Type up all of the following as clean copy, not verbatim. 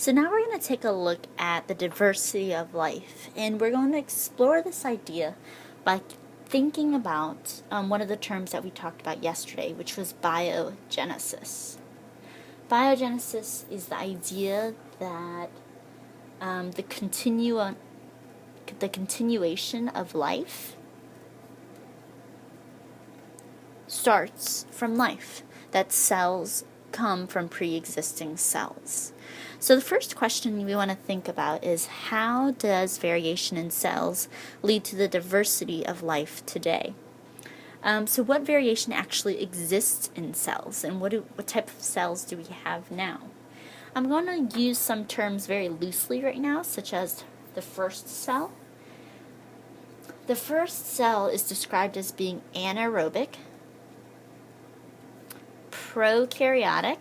So now we're going to take a look at the diversity of life, and we're going to explore this idea by thinking about one of the terms that we talked about yesterday, which was biogenesis. Biogenesis is the idea that the continuation of life starts from life, that cells come from pre-existing cells. So the first question we want to think about is, how does variation in cells lead to the diversity of life today? So what variation actually exists in cells, and what type of cells do we have now? I'm going to use some terms very loosely right now, such as the first cell. The first cell is described as being anaerobic, prokaryotic,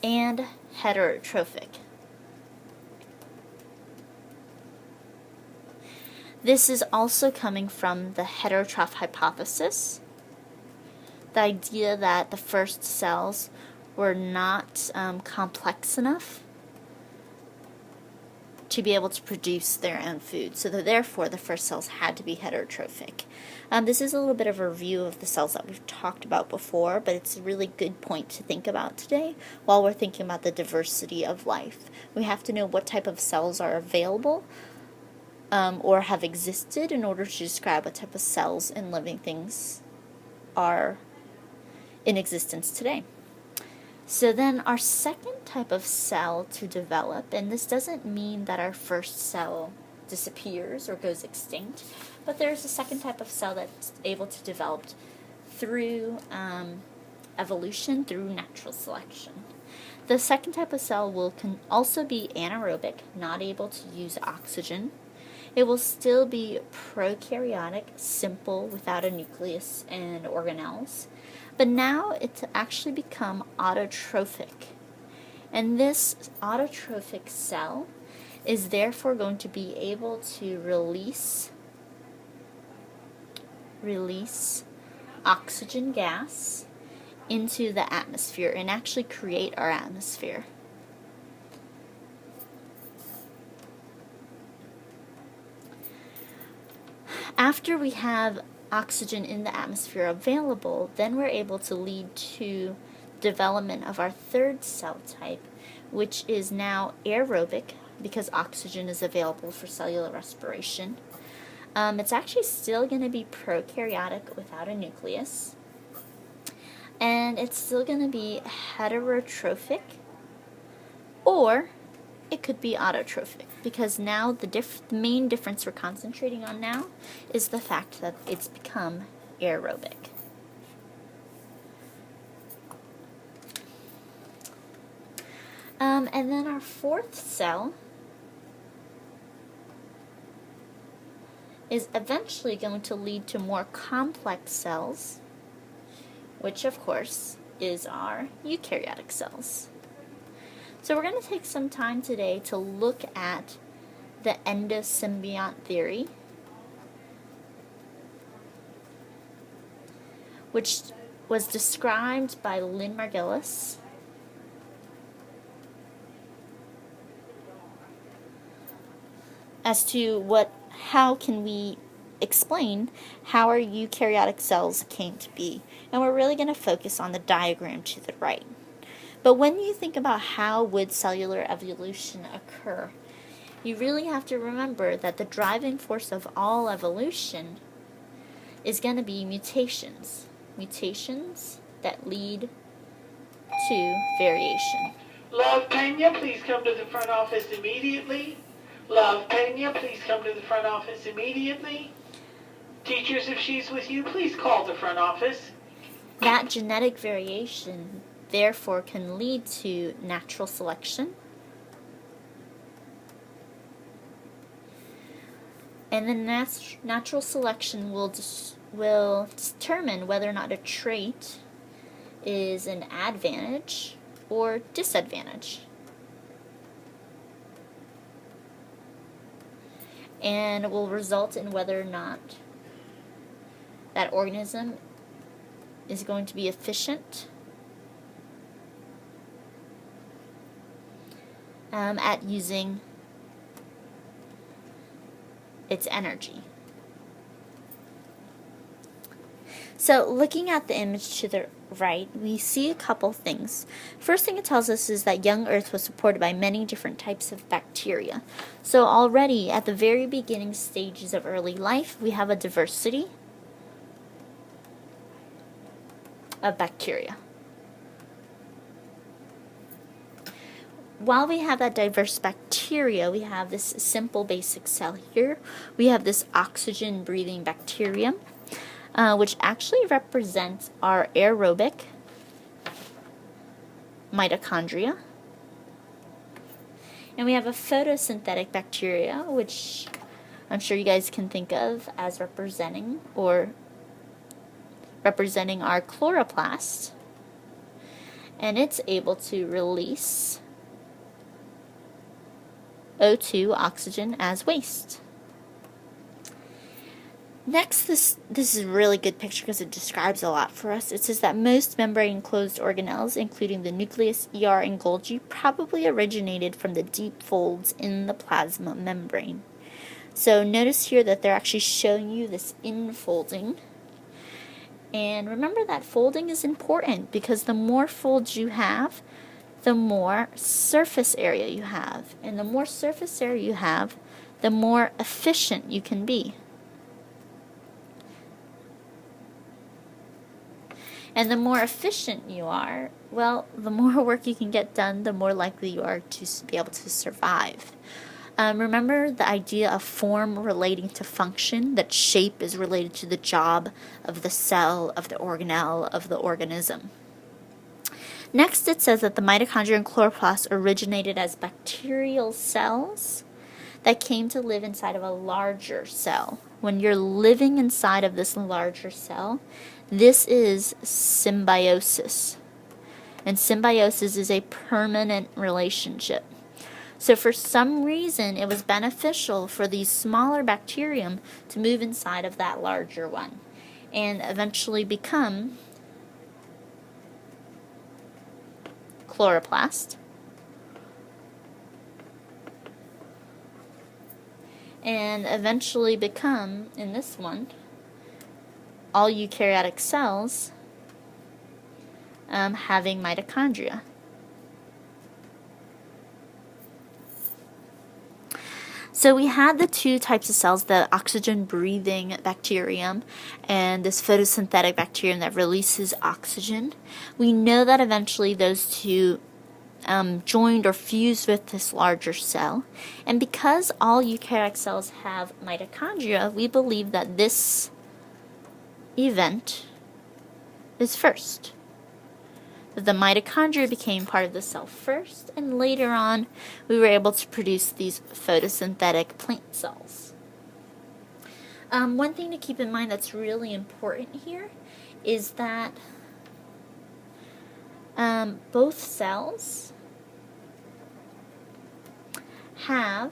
and heterotrophic. This is also coming from the heterotroph hypothesis, the idea that the first cells were not complex enough to be able to produce their own food, so that therefore the first cells had to be heterotrophic. This is a little bit of a review of the cells that we've talked about before, but it's a really good point to think about today while we're thinking about the diversity of life. We have to know what type of cells are available or have existed in order to describe what type of cells in living things are in existence today. So then our second type of cell to develop, and this doesn't mean that our first cell disappears or goes extinct, but there's a second type of cell that's able to develop through evolution, through natural selection. The second type of cell can also be anaerobic, not able to use oxygen. It will still be prokaryotic, simple, without a nucleus and organelles. But now it's actually become autotrophic. And this autotrophic cell is therefore going to be able to release oxygen gas into the atmosphere and actually create our atmosphere. After we have oxygen in the atmosphere available, then we're able to lead to development of our third cell type, which is now aerobic, because oxygen is available for cellular respiration. It's actually still going to be prokaryotic without a nucleus, and it's still going to be heterotrophic, or it could be autotrophic, because now the main difference we're concentrating on now is the fact that it's become aerobic. And then our fourth cell is eventually going to lead to more complex cells, which of course is our eukaryotic cells. So we're going to take some time today to look at the endosymbiont theory, which was described by Lynn Margulis as to how can we explain how our eukaryotic cells came to be. And we're really going to focus on the diagram to the right. But when you think about how would cellular evolution occur, you really have to remember that the driving force of all evolution is going to be mutations. Mutations that lead to variation. Love Pena, please come to the front office immediately. Love Pena, please come to the front office immediately. Teachers, if she's with you, please call the front office. That genetic variation therefore can lead to natural selection, and the natural selection will determine whether or not a trait is an advantage or disadvantage, and will result in whether or not that organism is going to be efficient at using its energy. So looking at the image to the right, we see a couple things. First thing it tells us is that young Earth was supported by many different types of bacteria. So already at the very beginning stages of early life, we have a diversity of bacteria. While we have that diverse bacteria, we have this simple basic cell here. We have this oxygen-breathing bacterium, which actually represents our aerobic mitochondria. And we have a photosynthetic bacteria, which I'm sure you guys can think of as representing our chloroplast. And it's able to release O2, oxygen, as waste. Next, this is a really good picture because it describes a lot for us. It says that most membrane-enclosed organelles, including the nucleus, ER, and Golgi, probably originated from the deep folds in the plasma membrane. So notice here that they're actually showing you this infolding. And remember that folding is important because the more folds you have, the more surface area you have. And the more surface area you have, the more efficient you can be. And the more efficient you are, well, the more work you can get done, the more likely you are to be able to survive. Remember the idea of form relating to function, that shape is related to the job of the cell, of the organelle, of the organism. Next, it says that the mitochondria and chloroplast originated as bacterial cells that came to live inside of a larger cell. When you're living inside of this larger cell, this is symbiosis. And symbiosis is a permanent relationship. So for some reason, it was beneficial for these smaller bacterium to move inside of that larger one and eventually become chloroplast. And eventually become, in this one, all eukaryotic cells having mitochondria. So we had the two types of cells, the oxygen-breathing bacterium and this photosynthetic bacterium that releases oxygen. We know that eventually those two joined or fused with this larger cell. And because all eukaryotic cells have mitochondria, we believe that this event is first. The mitochondria became part of the cell first, and later on we were able to produce these photosynthetic plant cells. One thing to keep in mind that's really important here is that both cells have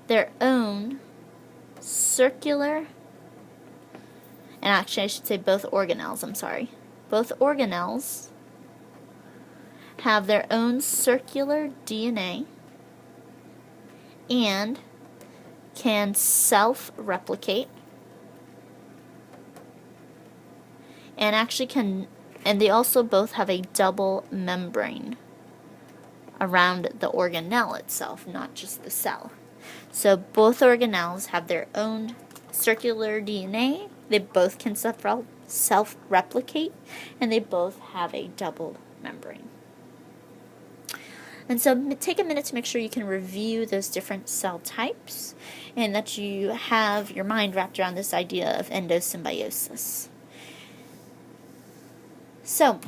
their own circular, and actually I should say both organelles, both organelles have their own circular DNA and can self-replicate and and they also both have a double membrane around the organelle itself, not just the cell. So both organelles have their own circular DNA, they both can self-replicate, and they both have a double membrane. And so take a minute to make sure you can review those different cell types and that you have your mind wrapped around this idea of endosymbiosis. So,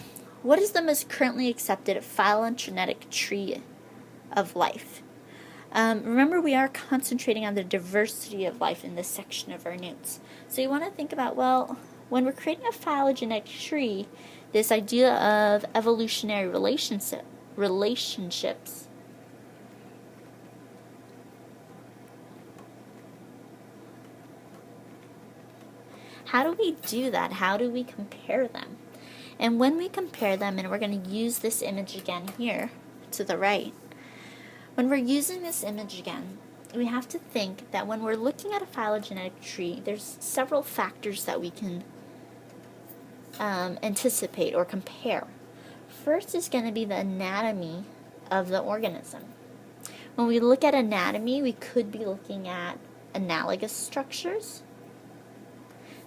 what is the most currently accepted phylogenetic tree of life? Remember, we are concentrating on the diversity of life in this section of our notes. So you want to think about, well, when we're creating a phylogenetic tree, this idea of evolutionary relationships. How do we do that? How do we compare them? And when we compare them, and we're going to use this image again here to the right, When we're using this image again, we have to think that when we're looking at a phylogenetic tree, there's several factors that we can anticipate or compare. First is going to be the anatomy of the organism. When we look at anatomy, we could be looking at analogous structures.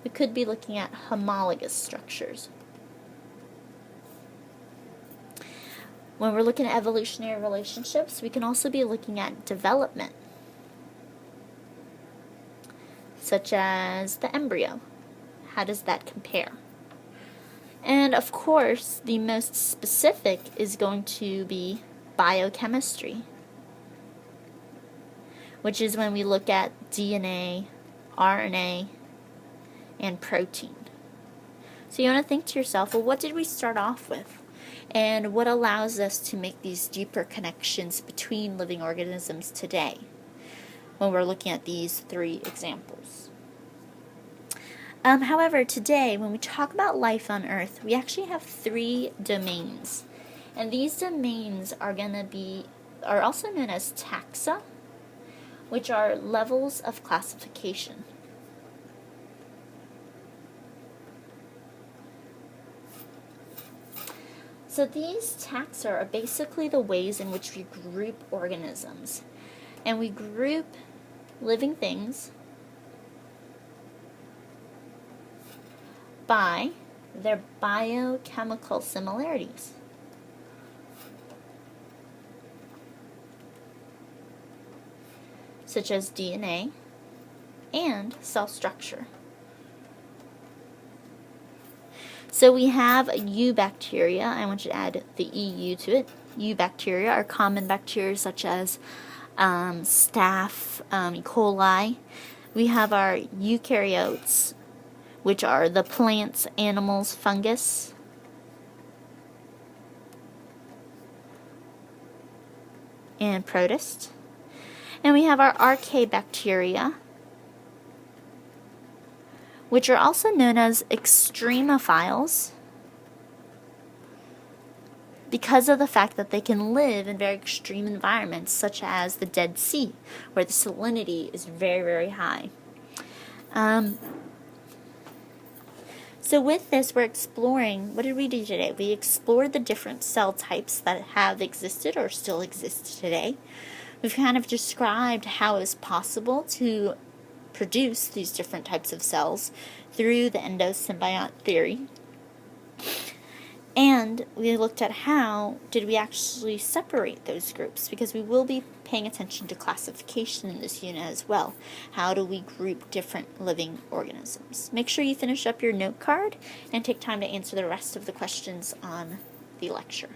We could be looking at homologous structures. When we're looking at evolutionary relationships, we can also be looking at development, such as the embryo. How does that compare? And of course, the most specific is going to be biochemistry, which is when we look at DNA, RNA, and protein. So you want to think to yourself, well, what did we start off with? And what allows us to make these deeper connections between living organisms today when we're looking at these three examples? However, today, when we talk about life on Earth, we actually have 3 domains. And these domains are also known as taxa, which are levels of classification. So these taxa are basically the ways in which we group organisms. And we group living things by their biochemical similarities. Such as DNA and cell structure. So we have eubacteria. I want you to add the EU to it. Eubacteria are common bacteria such as staph, E. coli. We have our eukaryotes, which are the plants, animals, fungus. And protist. And we have our archaebacteria, which are also known as extremophiles because of the fact that they can live in very extreme environments, such as the Dead Sea, where the salinity is very, very high. So with this, we're exploring, what did we do today? We explored the different cell types that have existed or still exist today. We've kind of described how it's possible to produce these different types of cells through the endosymbiont theory. And we looked at how did we actually separate those groups, because we will be paying attention to classification in this unit as well. How do we group different living organisms? Make sure you finish up your note card and take time to answer the rest of the questions on the lecture.